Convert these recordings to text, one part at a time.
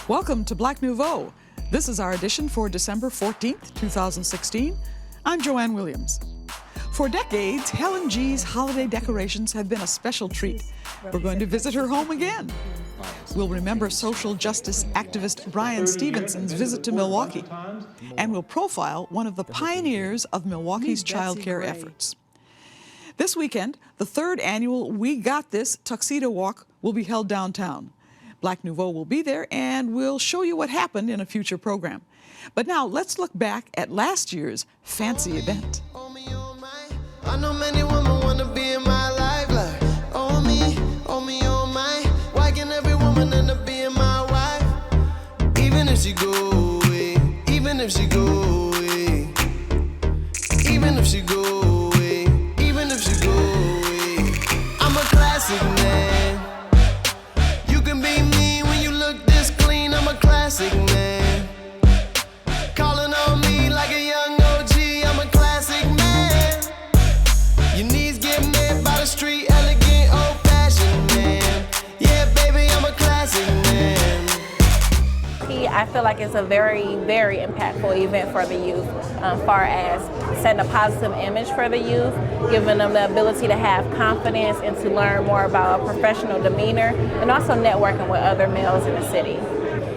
Welcome to Black Nouveau. This is our edition for December 14th, 2016. I'm Joanne Williams. For decades, Helen G's holiday decorations have been a special treat. We're going to visit her home again. We'll remember social justice activist Brian Stevenson's visit to Milwaukee, and we'll profile one of the pioneers of Milwaukee's child care efforts. This weekend, the third annual We Got This Tuxedo Walk will be held downtown. Black Nouveau will be there, and we'll show you what happened in a future program. But now, let's look back at last year's fancy event. I know many women want to be in my life, like, oh me, oh my. Why can't every woman end up being my wife? Even if she go away, even if she go away, even if she go away, even if she go away. I'm a classic man. You can be mean when you look this clean. I'm a classic man. Calling on me like a young OG. I'm a classic man. Your knees get made by the street, elegant, old-fashioned man. Yeah, baby, I'm a classic man. I feel like it's a very, very impactful event for the youth, far as setting a positive image for the youth, giving them the ability to have confidence and to learn more about a professional demeanor, and also networking with other males in the city.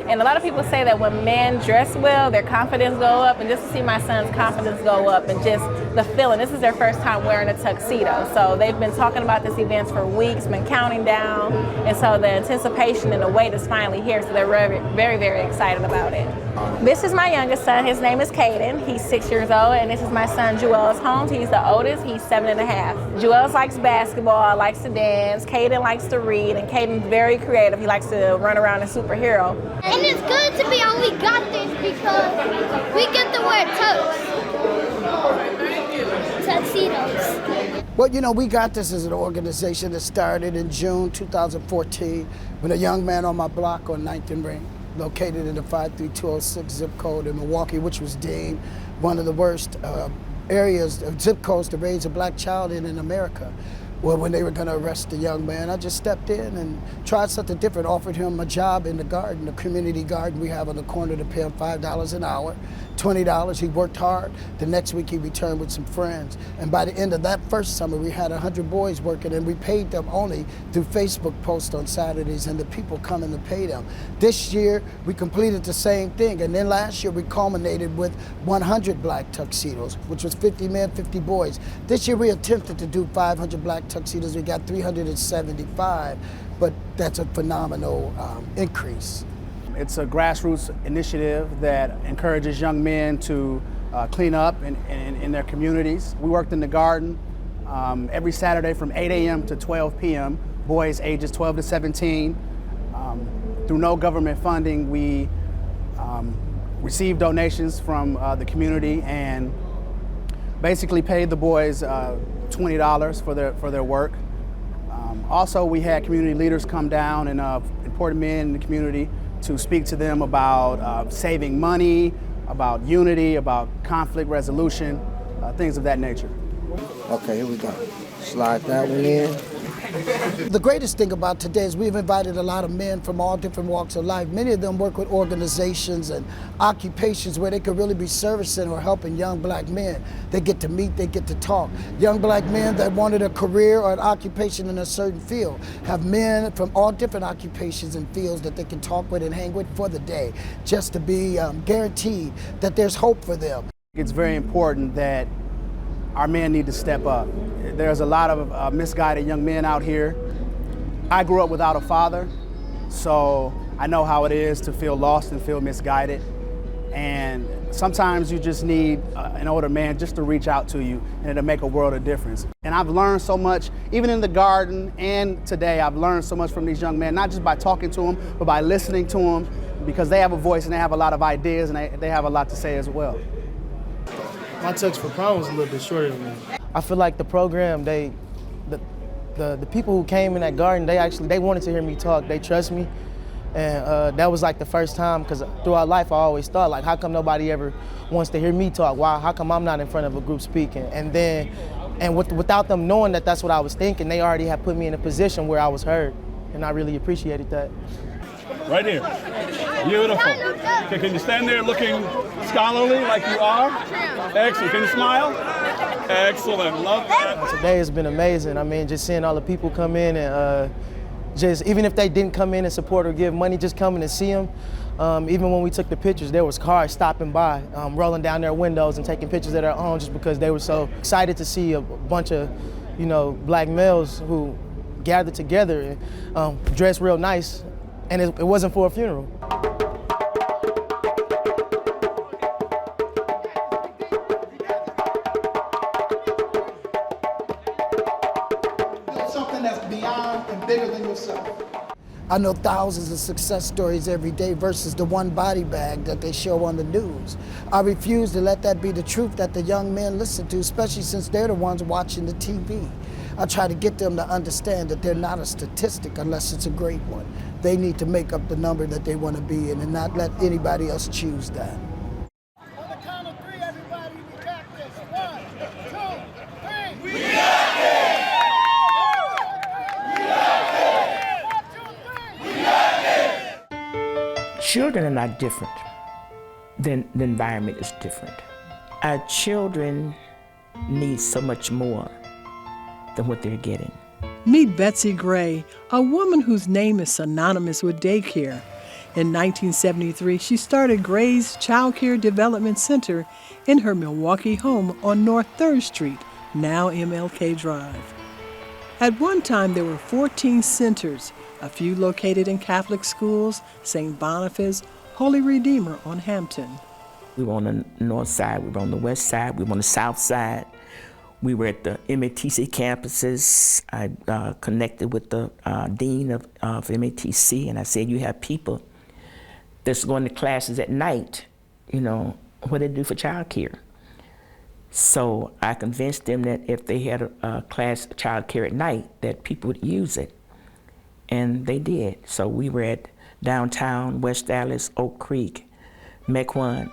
And a lot of people say that when men dress well, their confidence go up, and just to see my son's confidence go up and just the feeling, this is their first time wearing a tuxedo. So they've been talking about this event for weeks, been counting down, and so the anticipation and the wait is finally here, so they're very, very, very excited about it. This is my youngest son, his name is Caden, he's 6 years old, and this is my son Joel's Holmes, he's the oldest, he's 7.5. Joel likes basketball, likes to dance, Caden likes to read, and Caden's very creative, he likes to run around as a superhero. And it's good to be on We Got This because we get to wear tuxedos. Well, you know, We Got This is an organization that started in June 2014 when a young man on my block on 9th and Ring, located in the 53206 zip code in Milwaukee, which was deemed one of the worst areas, zip codes to raise a black child in America. Well, when they were going to arrest the young man, I just stepped in and tried something different, offered him a job in the garden, the community garden we have on the corner, to pay him $5 an hour, $20. He worked hard. The next week he returned with some friends. And by the end of that first summer, we had 100 boys working, and we paid them only through Facebook posts on Saturdays and the people coming to pay them. This year, we completed the same thing. And then last year, we culminated with 100 black tuxedos, which was 50 men, 50 boys. This year, we attempted to do 500 black tuxedos. We got 375, but that's a phenomenal increase. It's a grassroots initiative that encourages young men to clean up in their communities. We worked in the garden every Saturday from 8 a.m. to 12 p.m., boys ages 12 to 17. Through no government funding, we received donations from the community and basically paid the boys $20 for their work. Also, we had community leaders come down and important men in the community to speak to them about saving money, about unity, about conflict resolution, things of that nature. Okay, here we go. Slide that one in. The greatest thing about today is we've invited a lot of men from all different walks of life. Many of them work with organizations and occupations where they could really be servicing or helping young black men. They get to meet, they get to talk. Young black men that wanted a career or an occupation in a certain field have men from all different occupations and fields that they can talk with and hang with for the day, just to be guaranteed that there's hope for them. It's very important that our men need to step up. There's a lot of misguided young men out here. I grew up without a father, so I know how it is to feel lost and feel misguided. And sometimes you just need an older man just to reach out to you, and it'll make a world of difference. And I've learned so much, even in the garden and today, I've learned so much from these young men, not just by talking to them, but by listening to them, because they have a voice and they have a lot of ideas and they have a lot to say as well. My tux for prom was a little bit shorter than that. I feel like the program, the people who came in that garden, they wanted to hear me talk. They trust me, and that was like the first time, because throughout life I always thought, like, how come nobody ever wants to hear me talk? Why? How come I'm not in front of a group speaking? And without them knowing that that's what I was thinking, they already had put me in a position where I was heard, and I really appreciated that. Right here. Beautiful. Okay, can you stand there looking scholarly like you are? Excellent. Can you smile? Excellent. Love that. Today has been amazing. I mean, just seeing all the people come in and just, even if they didn't come in and support or give money, just coming to see them. Even when we took the pictures, there was cars stopping by, rolling down their windows and taking pictures of their own just because they were so excited to see a bunch of, black males who gathered together and dressed real nice, and it wasn't for a funeral. Something that's beyond and bigger than yourself. I know thousands of success stories every day versus the one body bag that they show on the news. I refuse to let that be the truth that the young men listen to, especially since they're the ones watching the TV. I try to get them to understand that they're not a statistic unless it's a great one. They need to make up the number that they want to be in and not let anybody else choose that. On the count of three, everybody, we got this. 1, 2, 3. We Children are not different. The environment is different. Our children need so much more than what they're getting. Meet Betsy Gray, a woman whose name is synonymous with daycare. In 1973, she started Gray's Child Care Development Center in her Milwaukee home on North 3rd Street, now MLK Drive. At one time, there were 14 centers, a few located in Catholic schools, St. Boniface, Holy Redeemer on Hampton. We were on the north side, we were on the west side, we were on the south side. We were at the MATC campuses. I connected with the dean of MATC, and I said, you have people that's going to classes at night, what they do for child care. So I convinced them that if they had a class of child care at night, that people would use it. And they did. So we were at downtown, West Dallas, Oak Creek, Mequon.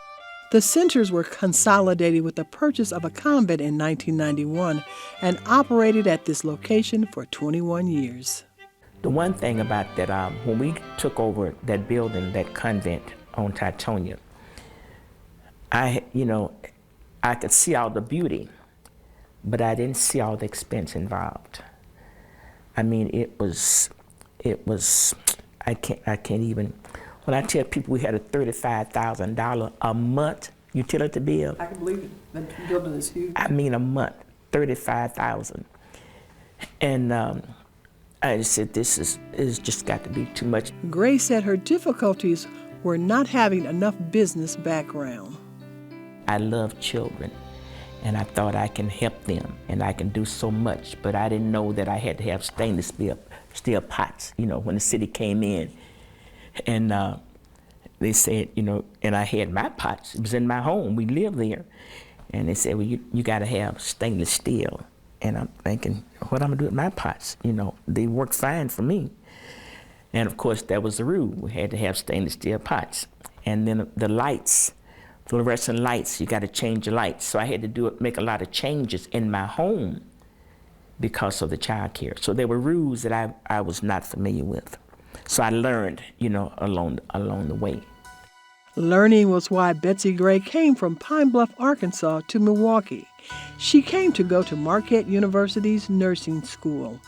The centers were consolidated with the purchase of a convent in 1991 and operated at this location for 21 years. The one thing about that, when we took over that building, that convent on Titonia, I could see all the beauty, but I didn't see all the expense involved. I mean, it was, I can't even, when I tell people we had a $35,000 a month utility bill. I can believe it. That building is huge. I mean a month, $35,000. And I just said, this is just got to be too much. Gray said her difficulties were not having enough business background. I love children, and I thought I can help them, and I can do so much, but I didn't know that I had to have stainless steel pots, when the city came in. And they said, and I had my pots. It was in my home. We lived there. And they said, well, you got to have stainless steel. And I'm thinking, what am I going to do with my pots? They work fine for me. And of course, that was the rule. We had to have stainless steel pots. And then the lights, fluorescent lights, you got to change the lights. So I had to make a lot of changes in my home because of the child care. So there were rules that I was not familiar with. So I learned, along the way. Learning was why Betsy Gray came from Pine Bluff, Arkansas to Milwaukee. She came to go to Marquette University's nursing school.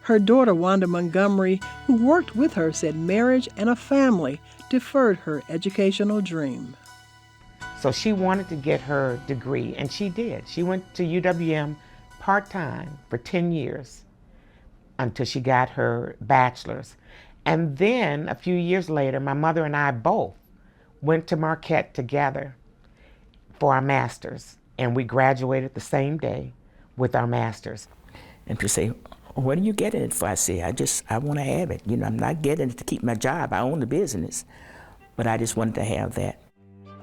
Her daughter, Wanda Montgomery, who worked with her, said marriage and a family deferred her educational dream. So she wanted to get her degree, and she did. She went to UWM part-time for 10 years until she got her bachelor's. And then a few years later, my mother and I both went to Marquette together for our master's, and we graduated the same day with our master's. And people say, what are you getting it for? I say, I want to have it. I'm not getting it to keep my job. I own the business, but I just wanted to have that.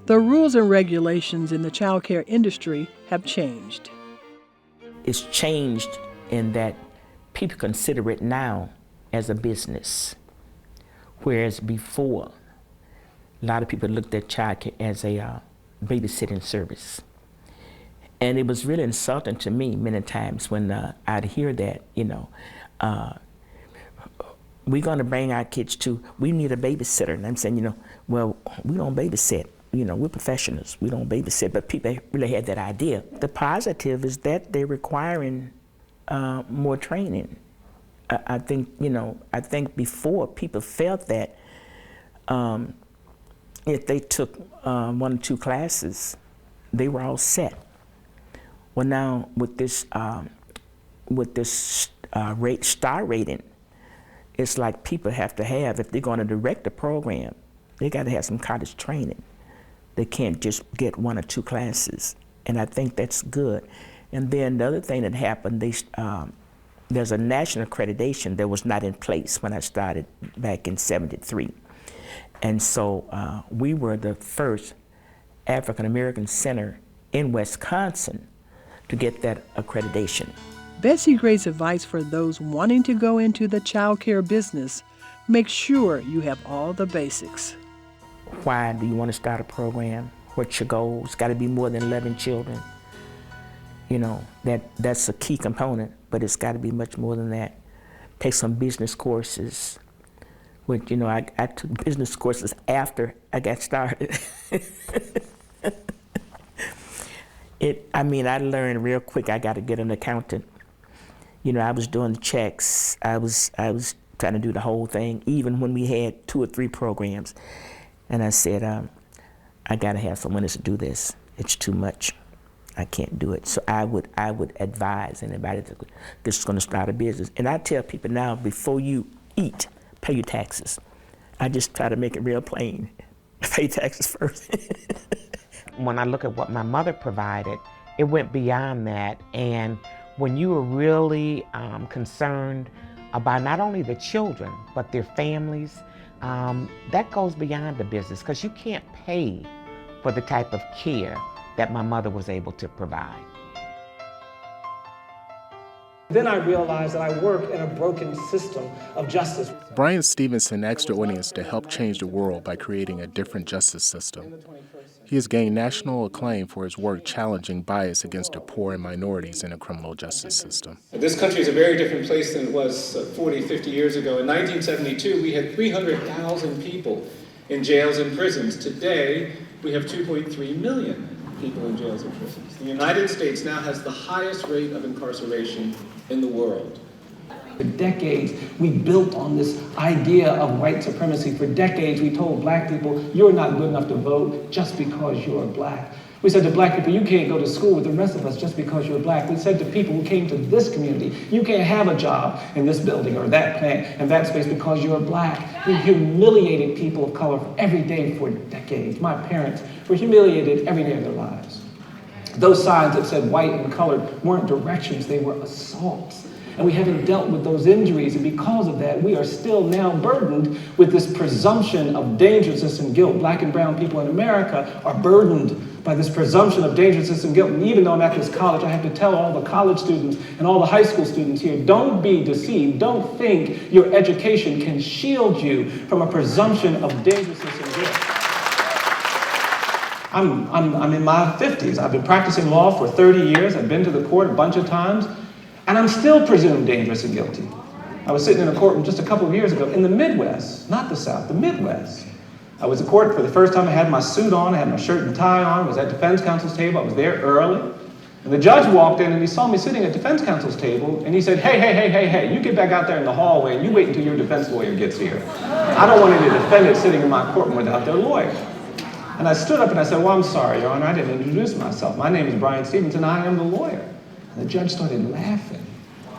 The rules and regulations in the child care industry have changed. It's changed in that people consider it now as a business, whereas before, a lot of people looked at child care as a babysitting service. And it was really insulting to me many times when I'd hear that, we're going to bring our kids to, we need a babysitter. And I'm saying, well, we don't babysit. We're professionals. We don't babysit. But people really had that idea. The positive is that they're requiring more training. I think, I think before people felt that if they took 1 or 2 classes, they were all set. Well, now with this star rating, it's like people have to have, if they're going to direct a program, they got to have some college training. They can't just get 1 or 2 classes, and I think that's good. And then the other thing that happened, there's a national accreditation that was not in place when I started back in '73. And so we were the first African American center in Wisconsin to get that accreditation. Betsy Gray's advice for those wanting to go into the child care business: make sure you have all the basics. Why do you want to start a program? What's your goal? It's got to be more than 11 children. That's a key component, but it's got to be much more than that. Take some business courses. Which, I took business courses after I got started. I learned real quick I got to get an accountant. I was doing the checks. I was trying to do the whole thing, even when we had 2 or 3 programs. And I said, I got to have someone else to do this. It's too much. I can't do it. So I would advise anybody that's going to start a business. And I tell people now, before you eat, pay your taxes. I just try to make it real plain. Pay taxes first. When I look at what my mother provided, it went beyond that. And when you are really concerned about not only the children, but their families, that goes beyond the business, because you can't pay for the type of care that my mother was able to provide. Then I realized that I work in a broken system of justice. Bryan Stevenson asked the audience to help change the world by creating a different justice system. He has gained national acclaim for his work challenging bias against the poor and minorities in the criminal justice system. This country is a very different place than it was 40, 50 years ago. In 1972, we had 300,000 people in jails and prisons. Today, we have 2.3 million people in jails and prisons. The United States now has the highest rate of incarceration in the world. For decades, we built on this idea of white supremacy. For decades, we told black people, you're not good enough to vote just because you're black. We said to black people, you can't go to school with the rest of us just because you're black. We said to people who came to this community, you can't have a job in this building or that plant and that space because you're black. We humiliated people of color every day for decades. My parents were humiliated every day of their lives. Those signs that said white and colored weren't directions, they were assaults. And we haven't dealt with those injuries, and because of that, we are still now burdened with this presumption of dangerousness and guilt. Black and brown people in America are burdened by this presumption of dangerousness and guilt. And even though I'm at this college, I have to tell all the college students and all the high school students here, don't be deceived. Don't think your education can shield you from a presumption of dangerousness and guilt. I'm in my 50s. I've been practicing law for 30 years. I've been to the court a bunch of times. And I'm still presumed dangerous and guilty. I was sitting in a courtroom just a couple of years ago in the Midwest, not the South, the Midwest. I was at court for the first time. I had my suit on, I had my shirt and tie on, I was at defense counsel's table, I was there early. And the judge walked in and he saw me sitting at defense counsel's table and he said, hey, you get back out there in the hallway and you wait until your defense lawyer gets here. I don't want any defendant sitting in my courtroom without their lawyer. And I stood up and I said, well, I'm sorry, Your Honor, I didn't introduce myself. My name is Bryan Stevenson, I am the lawyer. And the judge started laughing,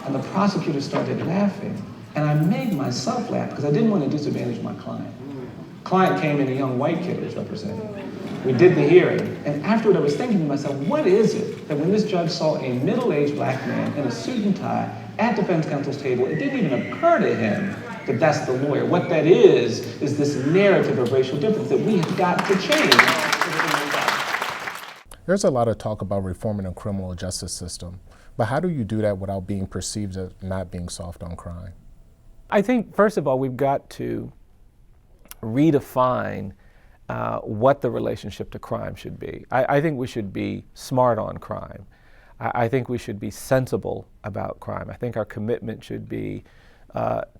and the prosecutor started laughing, and I made myself laugh because I didn't want to disadvantage my client. Client came in, a young white kid was represented. We did the hearing, and afterward I was thinking to myself, what is it that when this judge saw a middle-aged black man in a suit and tie at defense counsel's table, it didn't even occur to him that that's the lawyer. What that is this narrative of racial difference that we have got to change. There's a lot of talk about reforming the criminal justice system, but how do you do that without being perceived as not being soft on crime? I think, first of all, we've got to redefine what the relationship to crime should be. I think we should be smart on crime. I think we should be sensible about crime. I think our commitment should be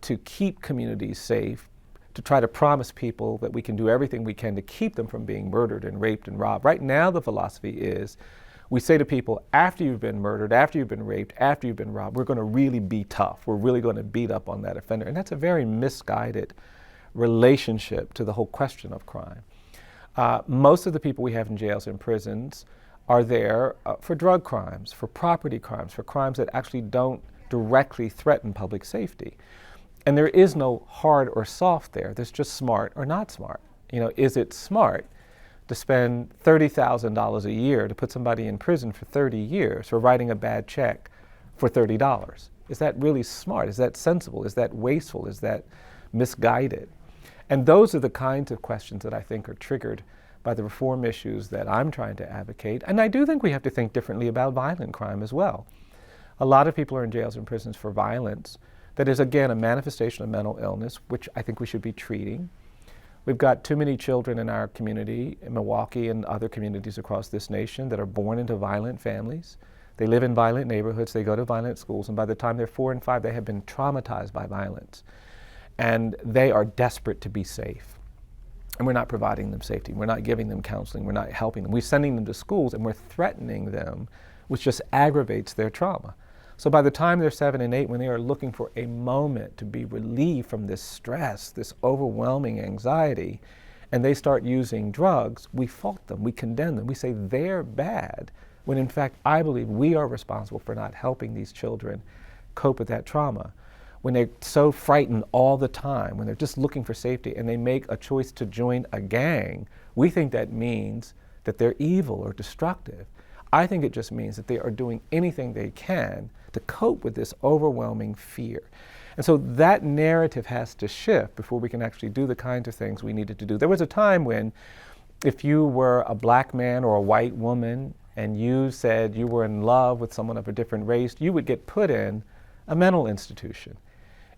to keep communities safe, to try to promise people that we can do everything we can to keep them from being murdered and raped and robbed. Right now the philosophy is, we say to people, after you've been murdered, after you've been raped, after you've been robbed, we're going to really be tough. We're really going to beat up on that offender. And that's a very misguided relationship to the whole question of crime. Most of the people we have in jails and prisons are there for drug crimes, for property crimes, for crimes that actually don't directly threaten public safety. And there is no hard or soft there. There's just smart or not smart. You know, is it smart to spend $30,000 a year to put somebody in prison for 30 years for writing a bad check for $30? Is that really smart? Is that sensible? Is that wasteful? Is that misguided? And those are the kinds of questions that I think are triggered by the reform issues that I'm trying to advocate. And I do think we have to think differently about violent crime as well. A lot of people are in jails and prisons for violence that is, again, a manifestation of mental illness, which I think we should be treating. We've got too many children in our community, in Milwaukee and other communities across this nation, that are born into violent families. They live in violent neighborhoods, they go to violent schools, and by the time they're 4 and 5, they have been traumatized by violence. And they are desperate to be safe. And we're not providing them safety. We're not giving them counseling. We're not helping them. We're sending them to schools and we're threatening them, which just aggravates their trauma. So by the time they're 7 and 8, when they are looking for a moment to be relieved from this stress, this overwhelming anxiety, and they start using drugs, we fault them, we condemn them, we say they're bad, when in fact I believe we are responsible for not helping these children cope with that trauma. When they're so frightened all the time, when they're just looking for safety and they make a choice to join a gang, we think that means that they're evil or destructive. I think it just means that they are doing anything they can to cope with this overwhelming fear. And so that narrative has to shift before we can actually do the kinds of things we needed to do. There was a time when if you were a black man or a white woman and you said you were in love with someone of a different race, you would get put in a mental institution.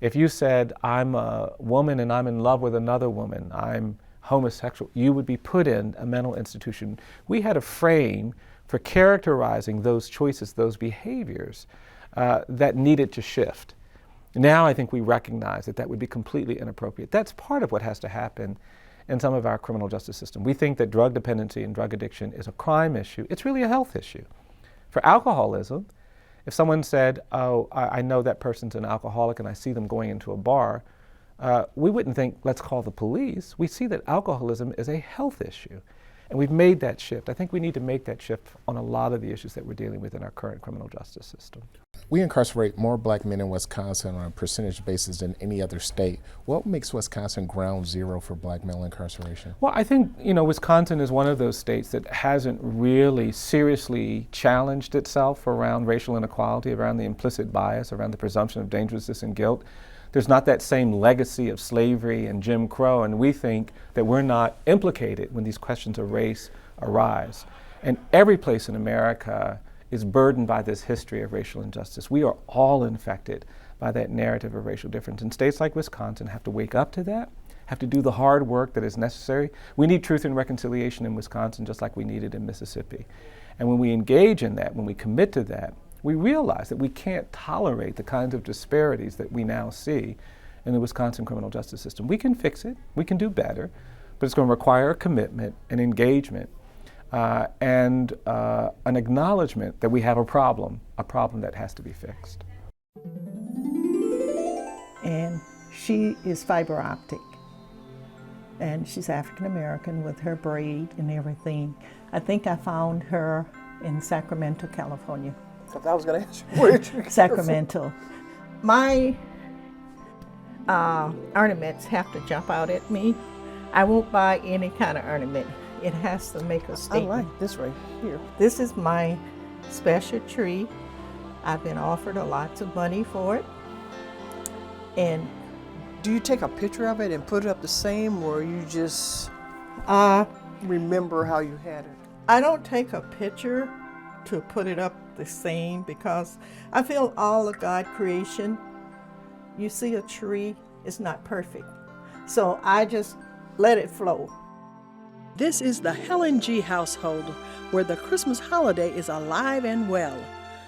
If you said, I'm a woman and I'm in love with another woman, I'm homosexual, you would be put in a mental institution. We had a frame for characterizing those choices, those behaviors that needed to shift. Now I think we recognize that that would be completely inappropriate. That's part of what has to happen in some of our criminal justice system. We think that drug dependency and drug addiction is a crime issue. It's really a health issue. For alcoholism, if someone said, oh, I know that person's an alcoholic and I see them going into a bar, we wouldn't think, let's call the police. We see that alcoholism is a health issue. And we've made that shift. I think we need to make that shift on a lot of the issues that we're dealing with in our current criminal justice system. We incarcerate more black men in Wisconsin on a percentage basis than any other state. What makes Wisconsin ground zero for black male incarceration? Well, I think, Wisconsin is one of those states that hasn't really seriously challenged itself around racial inequality, around the implicit bias, around the presumption of dangerousness and guilt. There's not that same legacy of slavery and Jim Crow, and we think that we're not implicated when these questions of race arise. And every place in America is burdened by this history of racial injustice. We are all infected by that narrative of racial difference. And states like Wisconsin have to wake up to that, have to do the hard work that is necessary. We need truth and reconciliation in Wisconsin just like we need it in Mississippi. And when we engage in that, when we commit to that, we realize that we can't tolerate the kinds of disparities that we now see in the Wisconsin criminal justice system. We can fix it, we can do better, but it's going to require a commitment, an engagement, and an acknowledgement that we have a problem that has to be fixed. And she is fiber optic, and she's African American with her braid and everything. I think I found her in Sacramento, California. I was going to ask you where you Sacramento. My ornaments have to jump out at me. I won't buy any kind of ornament. It has to make a statement. I like this right here. This is my special tree. I've been offered lots of money for it. And do you take a picture of it and put it up the same, or you just remember how you had it? I don't take a picture to put it up the same because I feel all of God creation, you see a tree, is not perfect. So I just let it flow. This is the Helen G. household, where the Christmas holiday is alive and well.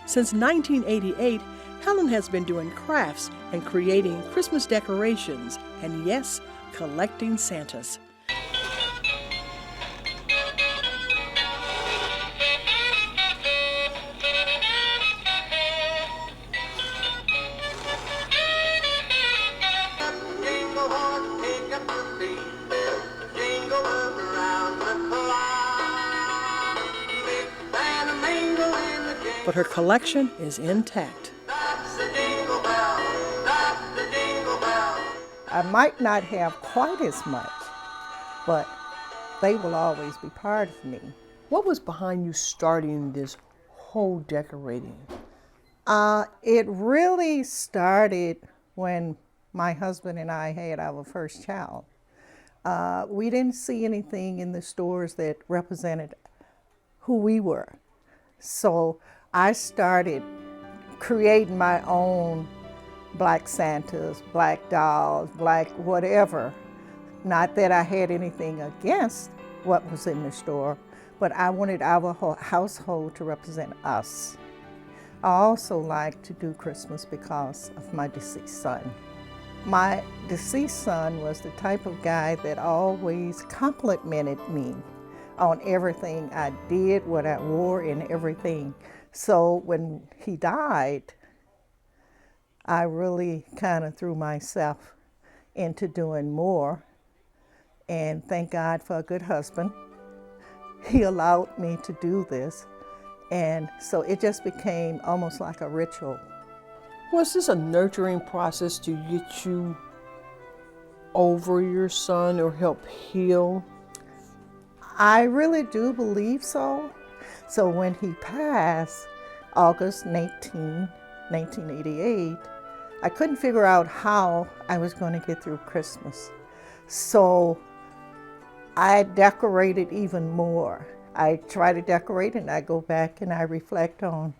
Since 1988, Helen has been doing crafts and creating Christmas decorations, and yes, collecting Santas. But her collection is intact. I might not have quite as much, but they will always be part of me. What was behind you starting this whole decorating? It really started when my husband and I had our first child. We didn't see anything in the stores that represented who we were. So I started creating my own black Santas, black dolls, black whatever. Not that I had anything against what was in the store, but I wanted our whole household to represent us. I also like to do Christmas because of my deceased son. My deceased son was the type of guy that always complimented me on everything I did, what I wore, and everything. So when he died, I really kind of threw myself into doing more. And thank God for a good husband. He allowed me to do this. And so it just became almost like a ritual. Was this a nurturing process to get you over your son or help heal? I really do believe so. So when he passed, August 19, 1988, I couldn't figure out how I was going to get through Christmas. So I decorated even more. I try to decorate and I go back and I reflect on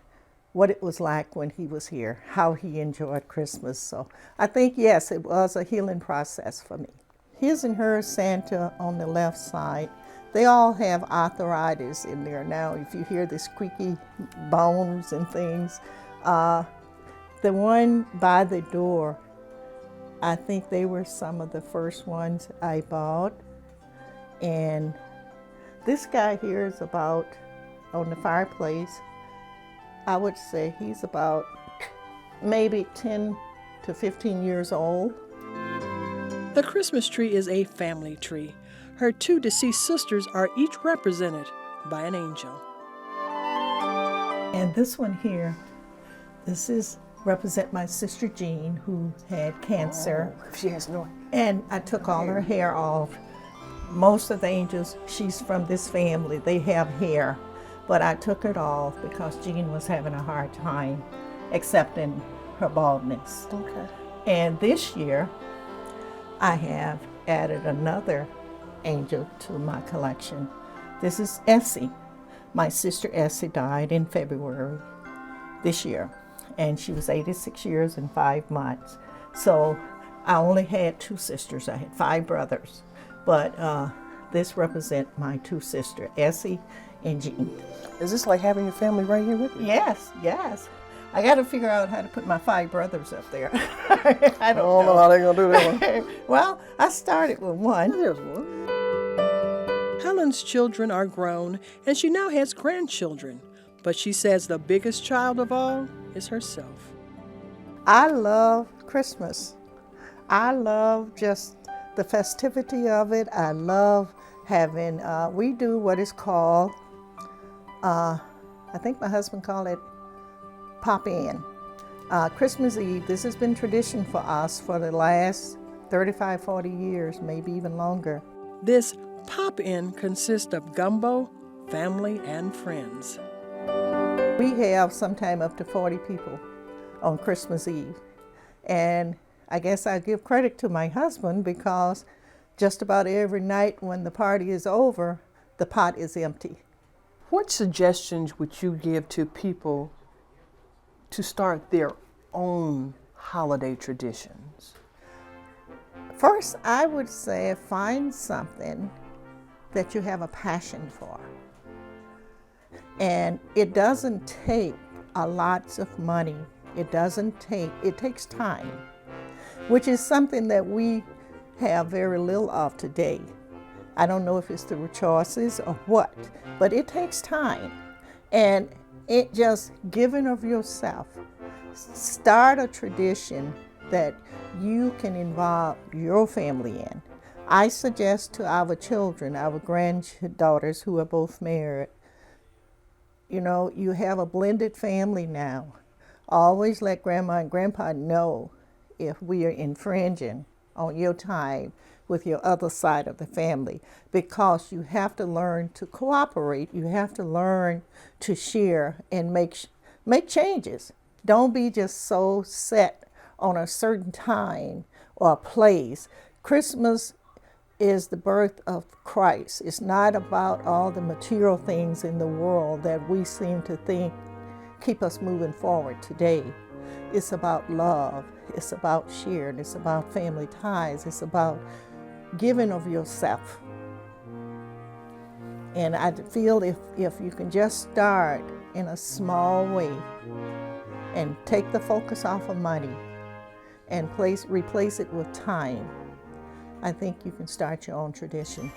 what it was like when he was here, how he enjoyed Christmas. So I think, yes, it was a healing process for me. His and her Santa on the left side, they all have arthritis in there now. If you hear the squeaky bones and things, the one by the door, I think they were some of the first ones I bought. And this guy here is about, on the fireplace, I would say he's about maybe 10 to 15 years old. The Christmas tree is a family tree. Her two deceased sisters are each represented by an angel. And this one here, this is represent my sister Jean, who had cancer. She has no. And I took all her hair off. Most of the angels, she's from this family, they have hair. But I took it off because Jean was having a hard time accepting her baldness. Okay. And this year, I have added another angel to my collection. This is Essie. My sister Essie died in February this year, and she was 86 years and 5 months. So I only had 2 sisters. I had 5 brothers, but this represents my 2 sisters, Essie and Jean. Is this like having your family right here with you? Yes, yes. I got to figure out how to put my 5 brothers up there. I don't know how they're going to do that one. Well, I started with one. There's one. Helen's children are grown, and she now has grandchildren. But she says the biggest child of all is herself. I love Christmas. I love just the festivity of it. I love having, we do what is called, I think my husband called it pop-in. Christmas Eve, this has been tradition for us for the last 35, 40 years, maybe even longer. This pop-in consists of gumbo, family, and friends. We have sometime up to 40 people on Christmas Eve. And I guess I give credit to my husband because just about every night when the party is over, the pot is empty. What suggestions would you give to people to start their own holiday traditions? First, I would say find something that you have a passion for. And it doesn't take a lots of money It takes time, which is something that we have very little of today. I don't know if it's through choices or what, but it takes time. And it just giving of yourself. Start a tradition that you can involve your family in. I suggest to our children, our granddaughters who are both married, you have a blended family now. Always let grandma and grandpa know if we are infringing on your time with your other side of the family, because you have to learn to cooperate. You have to learn to share and make changes. Don't be just so set on a certain time or a place. Christmas is the birth of Christ. It's not about all the material things in the world that we seem to think keep us moving forward today. It's about love. It's about sharing. It's about family ties. It's about giving of yourself. And I feel if you can just start in a small way and take the focus off of money and replace it with time, I think you can start your own tradition.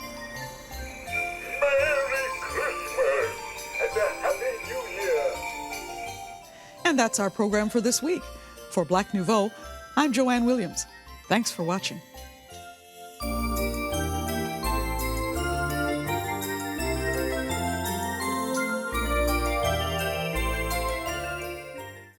Merry Christmas and a Happy New Year. And that's our program for this week. For Black Nouveau, I'm Joanne Williams. Thanks for watching.